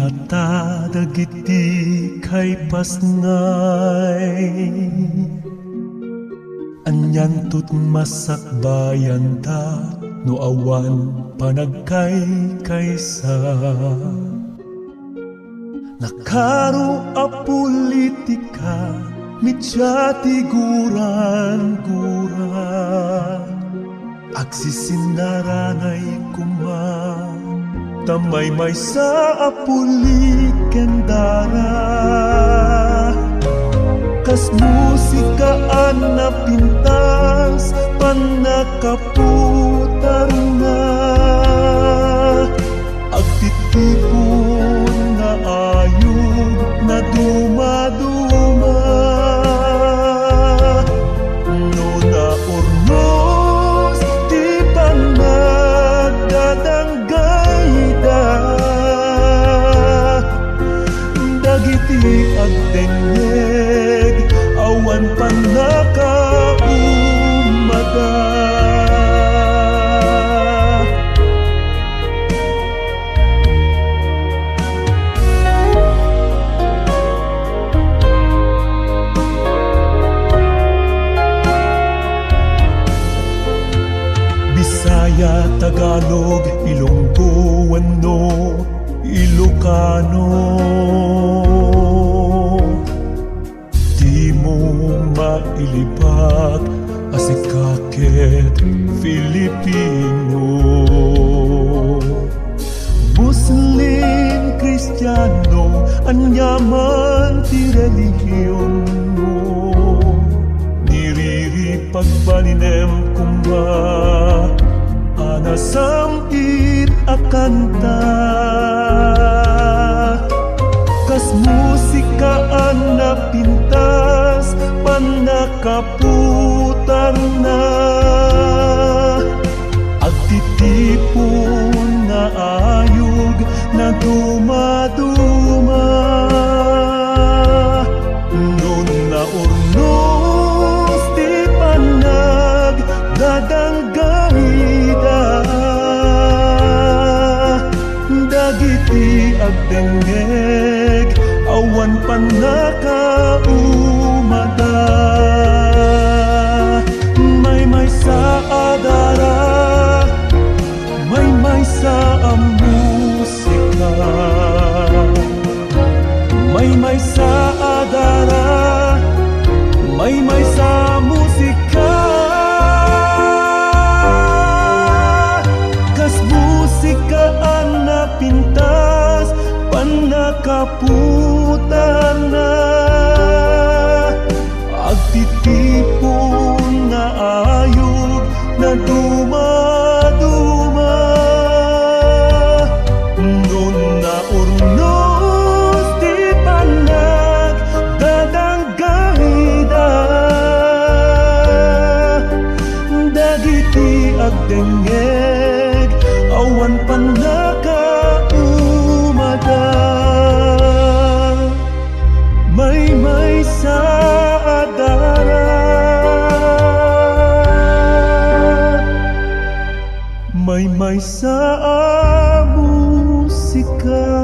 Nata dagiti kay pasnay, anyan tut masakbayan ta no awan panagkay kaysa. Nakaro a politika mityati guran-guran, agsisinaranay kuma tamay-may sa apulit kendara. Kas musikaan na pintas panakaputar na, agtitipon na ayun na dumaduma. No na ornos di pa nagdadanggay da, dagiti agdengeg awan panakaumada. Bisaya, Tagalog, Ilonggo, wenno Ilocano, di mo mailibag asikaket Filipino. Muslim, Kristiyano, anyaman ti relihiyon mo, niripagbalinem kumba anasamit akanta. Kas musikaan na pintas panakaputan na, agtitipon na ayog na dumaduma. Nun na ornos di panag dadanggahida, dagiti agdengeg awan panakaumada. May sa adara, may sa musika, may sa adara, may sa musika. Kas musikaan na pintas panakaputan na, agtitipon na ayog na dumaduma. Nun na ornos di panag dadanggahida, dagiti agdengeg awan panakaumada. May sa adara, may sa musika.